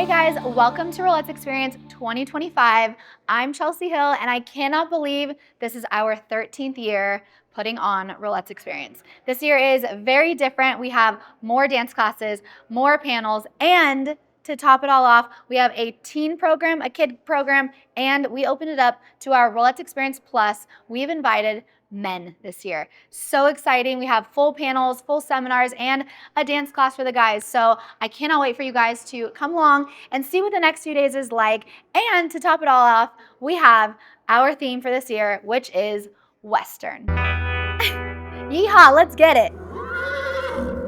Hey guys, welcome to Rollettes Experience 2025. I'm Chelsie Hill, and I cannot believe this is our 13th year putting on Rollettes Experience. This year is very different. We have more dance classes, more panels, and to top it all off, we have a teen program, a kid program, and we opened it up to our Rollettes Experience PLUS. We've invited men this year. So exciting. We have full panels, full seminars, and a dance class for the guys. So I cannot wait for you guys to come along and see what the next few days is like. And to top it all off, we have our theme for this year, which is Western. Yeehaw, let's get it.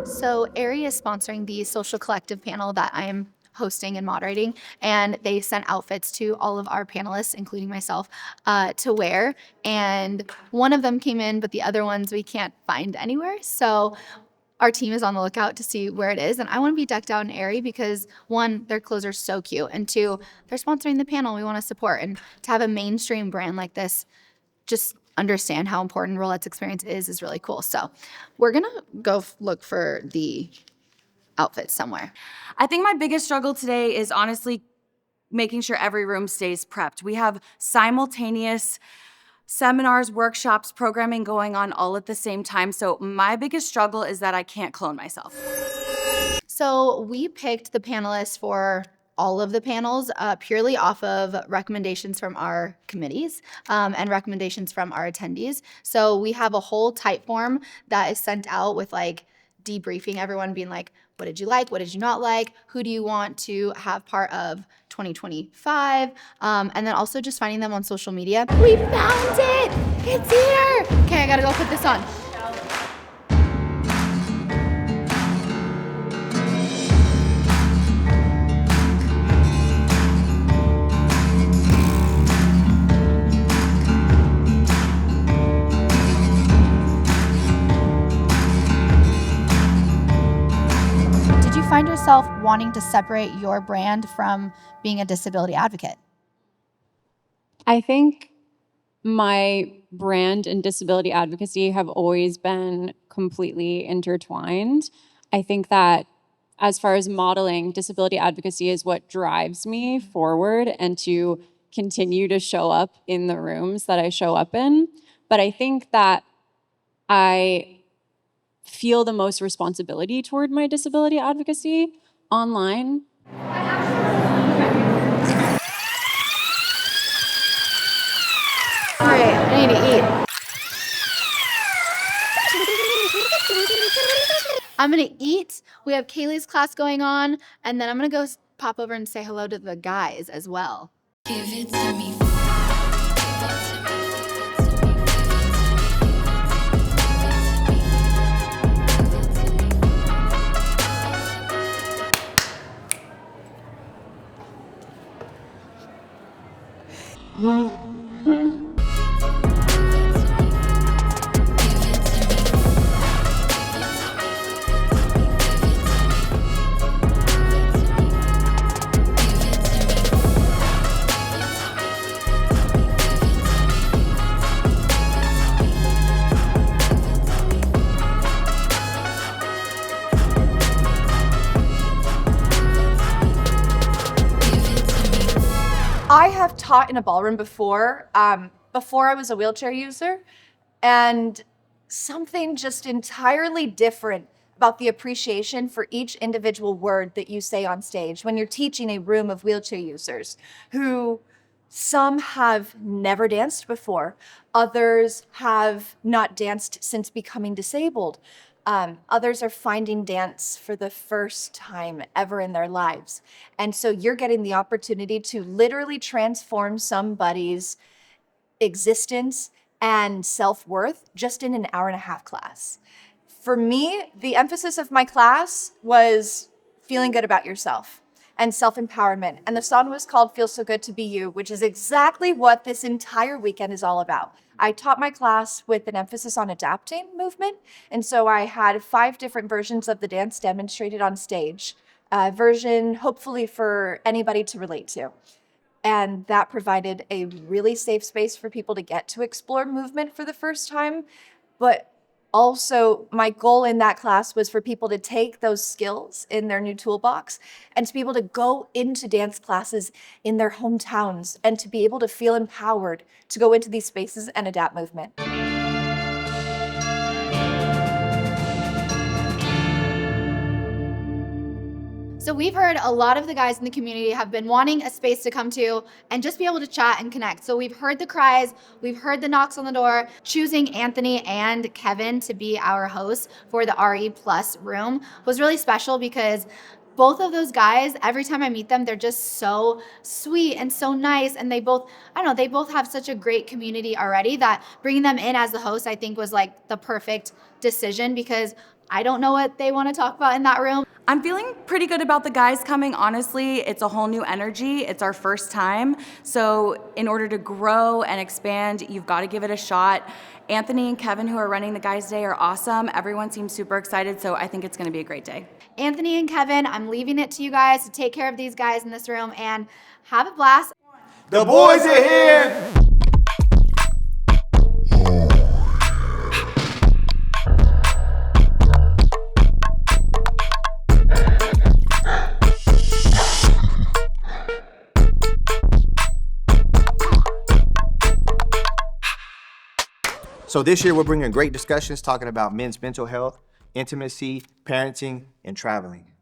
So Aerie is sponsoring the social collective panel that I'm hosting and moderating, and they sent outfits to all of our panelists, including myself, to wear. And one of them came in, but the other ones we can't find anywhere. So our team is on the lookout to see where it is. And I want to be decked out in Aerie because one, their clothes are so cute. And two, they're sponsoring the panel we want to support. And to have a mainstream brand like this, just understand how important Rollettes Experience is really cool. So we're going to go look for the outfits somewhere. I think my biggest struggle today is honestly making sure every room stays prepped. We have simultaneous seminars, workshops, programming going on all at the same time. So my biggest struggle is that I can't clone myself. So we picked the panelists for all of the panels purely off of recommendations from our committees and recommendations from our attendees. So we have a whole type form that is sent out with like debriefing everyone, being like, what did you like? What did you not like? Who do you want to have part of 2025? And then also just finding them on social media. We found it! It's here! Okay, I gotta go put this on. Find yourself wanting to separate your brand from being a disability advocate? I think my brand and disability advocacy have always been completely intertwined. I think that as far as modeling, disability advocacy is what drives me forward and to continue to show up in the rooms that I show up in. But I think that I feel the most responsibility toward my disability advocacy online. All right, I need to eat. I'm gonna eat. We have Kaylee's class going on, and then I'm gonna go pop over and say hello to the guys as well. Give it to me. I have taught in a ballroom before I was a wheelchair user, and something just entirely different about the appreciation for each individual word that you say on stage when you're teaching a room of wheelchair users who some have never danced before, others have not danced since becoming disabled. Others are finding dance for the first time ever in their lives. And so you're getting the opportunity to literally transform somebody's existence and self-worth just in an hour-and-a-half class. For me, the emphasis of my class was feeling good about yourself and self-empowerment. And the song was called Feel So Good to Be You, which is exactly what this entire weekend is all about. I taught my class with an emphasis on adapting movement. And so I had 5 different versions of the dance demonstrated on stage, a version hopefully for anybody to relate to. And that provided a really safe space for people to get to explore movement for the first time. But Also, my goal in that class was for people to take those skills in their new toolbox and to be able to go into dance classes in their hometowns and to be able to feel empowered to go into these spaces and adapt movement. So we've heard a lot of the guys in the community have been wanting a space to come to and just be able to chat and connect. So we've heard the cries, we've heard the knocks on the door. Choosing Anthony and Kevin to be our hosts for the RE Plus room was really special because both of those guys, every time I meet them, they're just so sweet and so nice. And they both, I don't know, they both have such a great community already that bringing them in as the host, I think was like the perfect decision because I don't know what they want to talk about in that room. I'm feeling pretty good about the guys coming. Honestly, it's a whole new energy. It's our first time. So in order to grow and expand, you've got to give it a shot. Anthony and Kevin, who are running the Guys' Day, are awesome. Everyone seems super excited, so I think it's going to be a great day. Anthony and Kevin, I'm leaving it to you guys to take care of these guys in this room and have a blast. The boys are here! So this year we're bringing great discussions talking about men's mental health, intimacy, parenting, and traveling.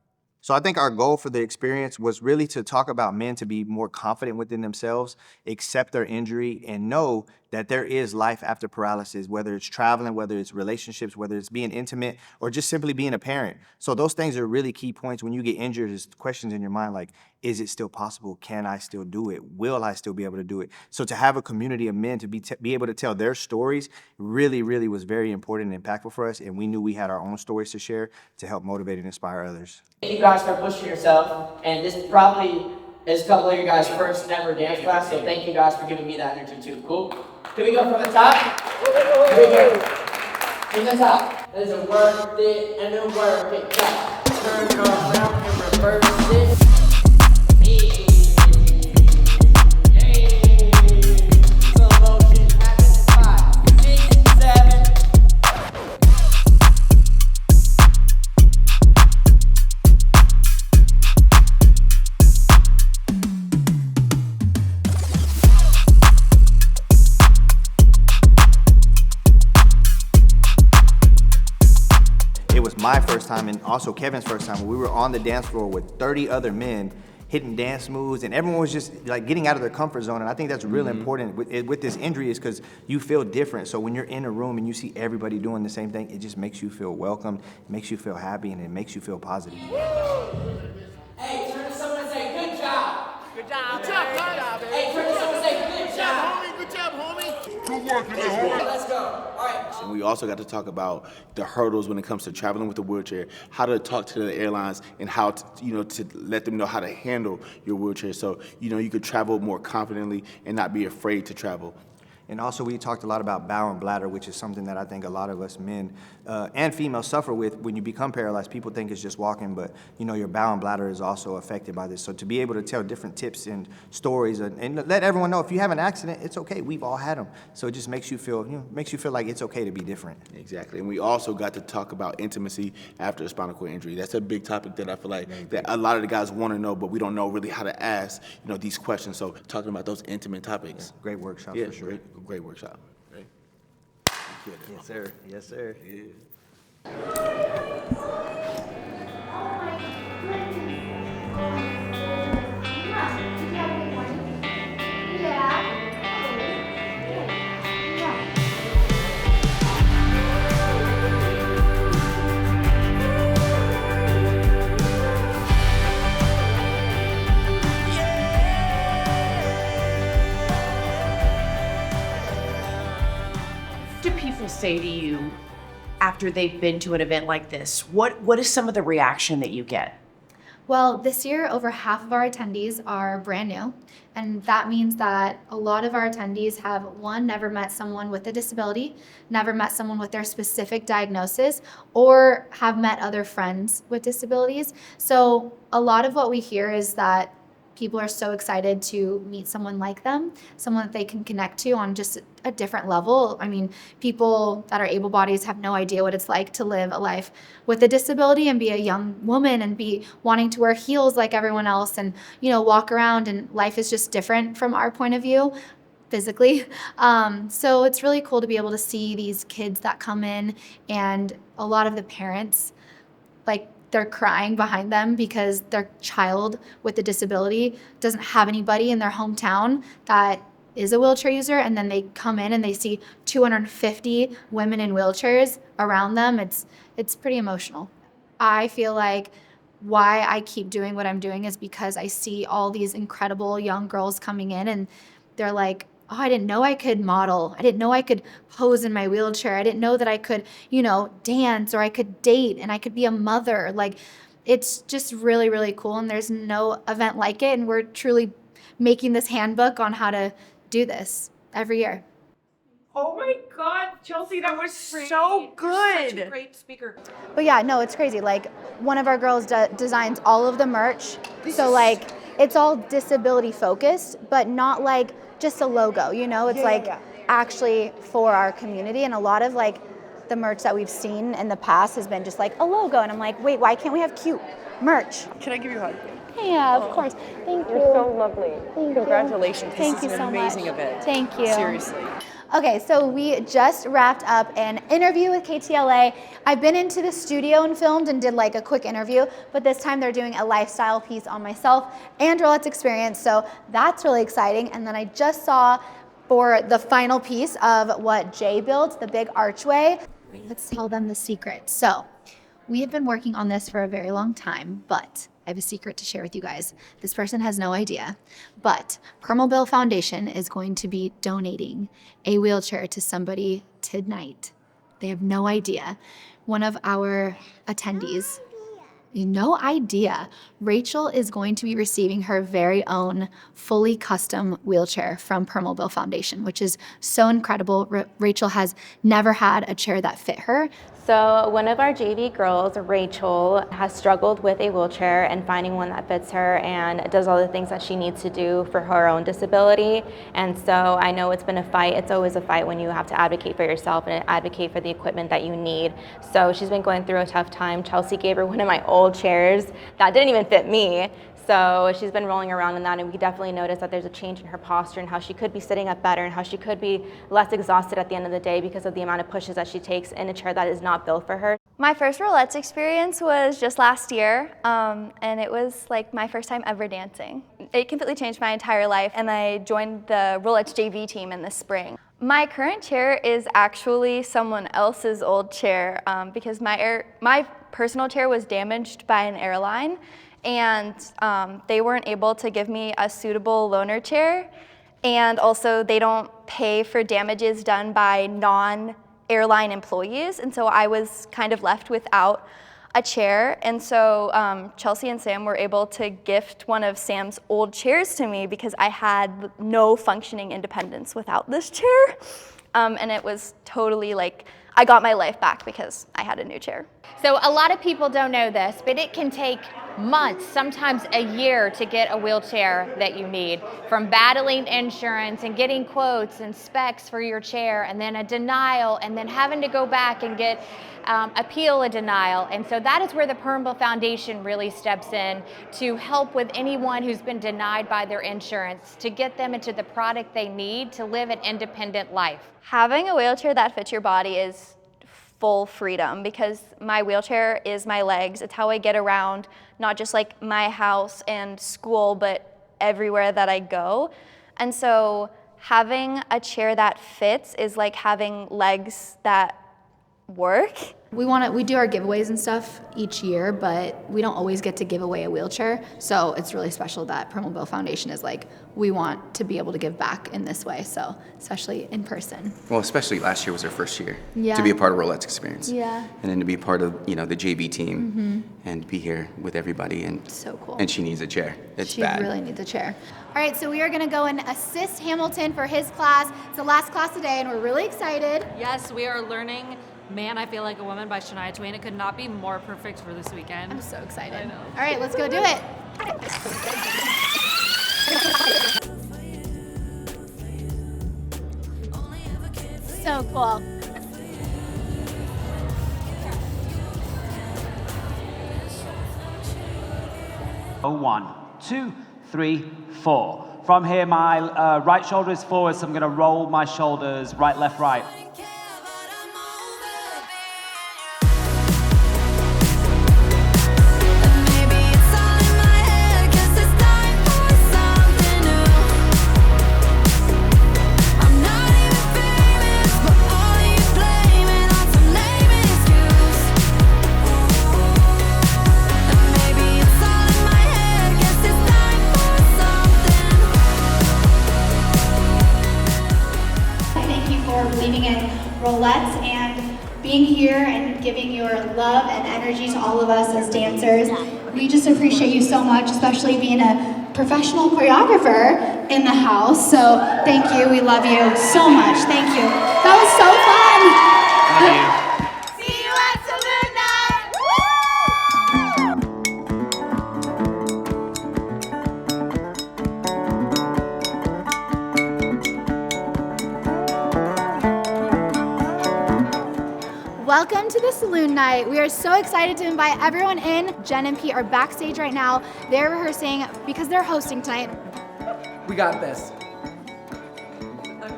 So I think our goal for the experience was really to talk about men to be more confident within themselves, accept their injury, and know that there is life after paralysis, whether it's traveling, whether it's relationships, whether it's being intimate, or just simply being a parent. So those things are really key points. When you get injured, there's questions in your mind like, is it still possible? Can I still do it? Will I still be able to do it? So to have a community of men to be able to tell their stories really, really was very important and impactful for us. And we knew we had our own stories to share to help motivate and inspire others. Thank you guys for pushing yourself, and this probably is a couple of you guys' first ever dance class, so thank you guys for giving me that energy too. Cool? Can we go from the top? Here we go. From the top. There's a work it and a work it. Turn it around and reverse it. Slow motion happens in 5, 6, 7. It was my first time and also Kevin's first time. We were on the dance floor with 30 other men hitting dance moves, and everyone was just like getting out of their comfort zone. And I think that's really important with this injury is because you feel different. So when you're in a room and you see everybody doing the same thing, it just makes you feel welcome, it makes you feel happy, and it makes you feel positive. Hey, turn to someone and say, good job. Good job. Good job, guys. Hey, turn to someone and say, good job. Good job, homie. Let's go. All right. And we also got to talk about the hurdles when it comes to traveling with a wheelchair, how to talk to the airlines, and how to, to let them know how to handle your wheelchair so, you could travel more confidently and not be afraid to travel. And also we talked a lot about bowel and bladder, which is something that I think a lot of us men and females suffer with. When you become paralyzed, people think it's just walking, but your bowel and bladder is also affected by this. So to be able to tell different tips and stories and let everyone know if you have an accident, it's okay. We've all had them. So it just makes you feel, like it's okay to be different. Exactly. And we also got to talk about intimacy after a spinal cord injury. That's a big topic that I feel like that a lot of the guys want to know, but we don't know really how to ask, these questions. So talking about those intimate topics. Yeah, great workshop for sure. Great workshop. Right? Yes, sir. Yes, sir. Yeah. Do people say to you after they've been to an event like this? What is some of the reaction that you get? Well, this year, over half of our attendees are brand new. And that means that a lot of our attendees have, one, never met someone with a disability, never met someone with their specific diagnosis, or have met other friends with disabilities. So a lot of what we hear is that people are so excited to meet someone like them, someone that they can connect to on just a different level. I mean, people that are able bodies have no idea what it's like to live a life with a disability and be a young woman and be wanting to wear heels like everyone else and, walk around, and life is just different from our point of view physically. So it's really cool to be able to see these kids that come in, and a lot of the parents, like, they're crying behind them because their child with a disability doesn't have anybody in their hometown that is a wheelchair user, and then they come in and they see 250 women in wheelchairs around them. It's pretty emotional. I feel like why I keep doing what I'm doing is because I see all these incredible young girls coming in, and they're like, oh, I didn't know I could model. I didn't know I could pose in my wheelchair. I didn't know that I could, dance, or I could date, and I could be a mother. Like, it's just really, really cool. And there's no event like it. And we're truly making this handbook on how to do this every year. Oh my God, Chelsie, that was so good. Such a great speaker. But yeah, no, it's crazy. Like, one of our girls designs all of the merch. So like, it's all disability focused, but not like just a logo, it's actually for our community. And a lot of like the merch that we've seen in the past has been just like a logo. And I'm like, wait, why can't we have cute merch? Can I give you a hug? Yeah, of course. Thank you. You're so lovely. Thank Congratulations. This you is an so amazing much. event. Thank you. Seriously. Okay, so we just wrapped up an interview with KTLA. I've been into the studio and filmed and did like a quick interview, but this time they're doing a lifestyle piece on myself and Rollettes Experience, so that's really exciting. And then I just saw for the final piece of what Jay built, the big archway. Let's tell them the secret. So we have been working on this for a very long time, but I have a secret to share with you guys. This person has no idea, but Permobil Foundation is going to be donating a wheelchair to somebody tonight. They have no idea. One of our attendees, no idea. Rachel is going to be receiving her very own fully custom wheelchair from Permobil Foundation, which is so incredible. Rachel has never had a chair that fit her. So one of our JV girls, Rachel, has struggled with a wheelchair and finding one that fits her and does all the things that she needs to do for her own disability. And so I know it's been a fight. It's always a fight when you have to advocate for yourself and advocate for the equipment that you need. So she's been going through a tough time. Chelsie gave her one of my old chairs that didn't even fit me. So she's been rolling around in that, and we definitely noticed that there's a change in her posture and how she could be sitting up better and how she could be less exhausted at the end of the day because of the amount of pushes that she takes in a chair that is not built for her. My first Rollettes experience was just last year, and it was like my first time ever dancing. It completely changed my entire life, and I joined the Rollettes JV team in the spring. My current chair is actually someone else's old chair because my personal chair was damaged by an airline, and they weren't able to give me a suitable loaner chair, and also they don't pay for damages done by non-airline employees, and so I was kind of left without a chair. And so Chelsie and Sam were able to gift one of Sam's old chairs to me because I had no functioning independence without this chair, and it was totally like I got my life back because I had a new chair. So a lot of people don't know this, but it can take months, sometimes a year, to get a wheelchair that you need. From battling insurance and getting quotes and specs for your chair, and then a denial, and then having to go back and get appeal a denial. And so that is where the Permobil Foundation really steps in to help with anyone who's been denied by their insurance, to get them into the product they need to live an independent life. Having a wheelchair that fits your body is full freedom because my wheelchair is my legs. It's how I get around, not just like my house and school, but everywhere that I go. And so having a chair that fits is like having legs that work. We do our giveaways and stuff each year, but we don't always get to give away a wheelchair. So it's really special that Permobil Foundation is like, we want to be able to give back in this way. So especially in person. Well, especially last year was our first year Yeah. to be a part of Rollettes Experience. Yeah. And then to be part of, the JV team and be here with everybody. And so cool. And she needs a chair. It's She bad. really needs a chair. All right, so we are gonna go and assist Hamilton for his class. It's the last class today, and we're really excited. Yes, we are learning Man, I Feel Like a Woman by Shania Twain. It could not be more perfect for this weekend. I'm so excited. I know. All right, let's go do it. So cool. Oh, 1, 2, 3, 4. From here, my right shoulder is forward, so I'm going to roll my shoulders right, left, right. Thank you for believing in Rolettes and being here and giving your love and energy to all of us as dancers. We just appreciate you so much, especially being a professional choreographer in the house. So thank you. We love you so much. Thank you. That was so fun. Love you. See you at Saloon Night. Welcome to the Saloon Night. We are so excited to invite everyone in. Jen and Pete are backstage right now. They're rehearsing because they're hosting tonight. We got this.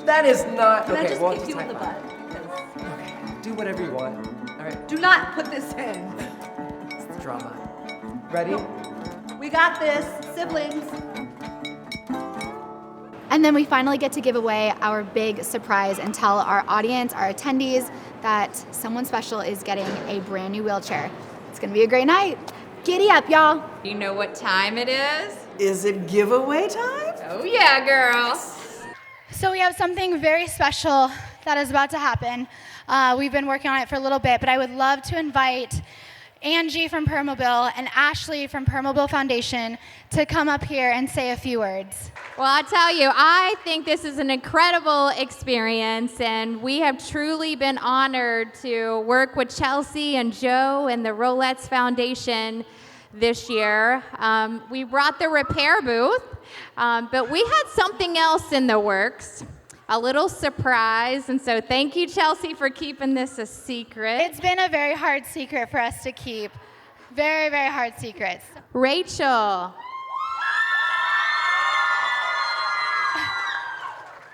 That is not Can I okay. just Well, kick just you in the high butt? five. Okay, do whatever you want. All right, Do not put this in. it's the drama. Ready? We got this, siblings. And then we finally get to give away our big surprise and tell our audience, our attendees, that someone special is getting a brand new wheelchair. It's gonna be a great night. Giddy up, y'all. You know what time it is? Is it giveaway time? Oh yeah, girl. So we have something very special that is about to happen. We've been working on it for a little bit, but I would love to invite Angie from Permobil and Ashley from Permobil Foundation to come up here and say a few words. Well, I tell you, I think this is an incredible experience, and we have truly been honored to work with Chelsie and Joe and the Rollettes Foundation this year. We brought the repair booth, but we had something else in the works. A little surprise, and so thank you, Chelsie, for keeping this a secret. It's been a very hard secret for us to keep. Very, very hard secrets. Rachel.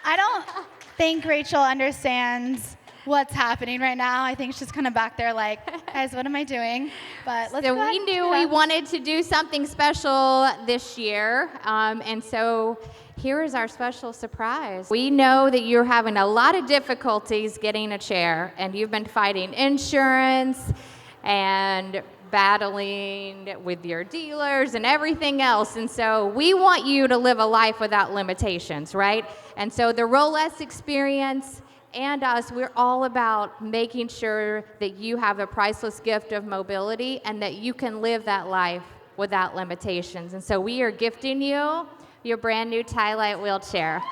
I don't think Rachel understands what's happening right now. I think she's kind of back there like, guys, what am I doing? But let's So go ahead we and knew do we that. wanted to do something special this year, and so here is our special surprise. We know that you're having a lot of difficulties getting a chair, and you've been fighting insurance and battling with your dealers and everything else, and so we want you to live a life without limitations, right? And so the Rollettes Experience and us, we're all about making sure that you have a priceless gift of mobility and that you can live that life without limitations. And so we are gifting you your brand new Tie-Light wheelchair.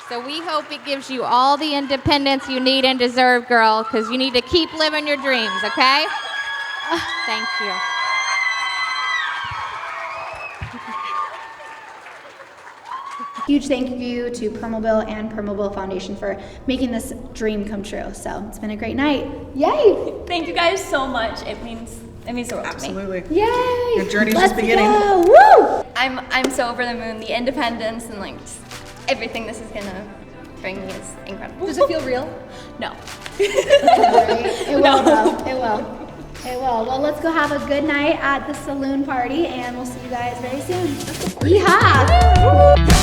So we hope it gives you all the independence you need and deserve, girl, because you need to keep living your dreams, okay? Thank you. Huge thank you to Permobil and Permobil Foundation for making this dream come true. So it's been a great night. Yay! Thank you guys so much. It means the world Absolutely. to me. Yay! Your journey's Let's just beginning. Go. Woo! I'm so over the moon. The independence and like just everything this is gonna bring me is incredible. Does it feel real? No. It will, though. It will. It will. Well, let's go have a good night at the Saloon party, and we'll see you guys very soon. Yeehaw!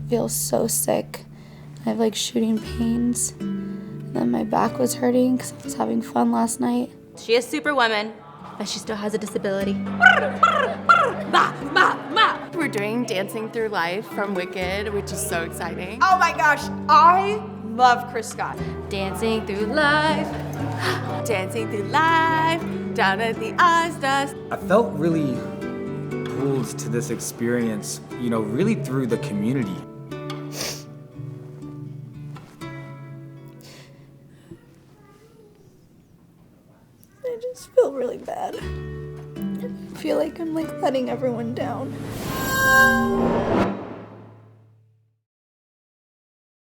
Feel so sick. I have like shooting pains. And then my back was hurting because I was having fun last night. She is Superwoman, but she still has a disability. we're doing Dancing Through Life from Wicked, which is so exciting. Oh my gosh, I love Chris Scott. Dancing through life, dancing through life, down at the eyes dust. I felt really pulled to this experience, you know, really through the community. I just feel really bad. I feel like I'm like letting everyone down.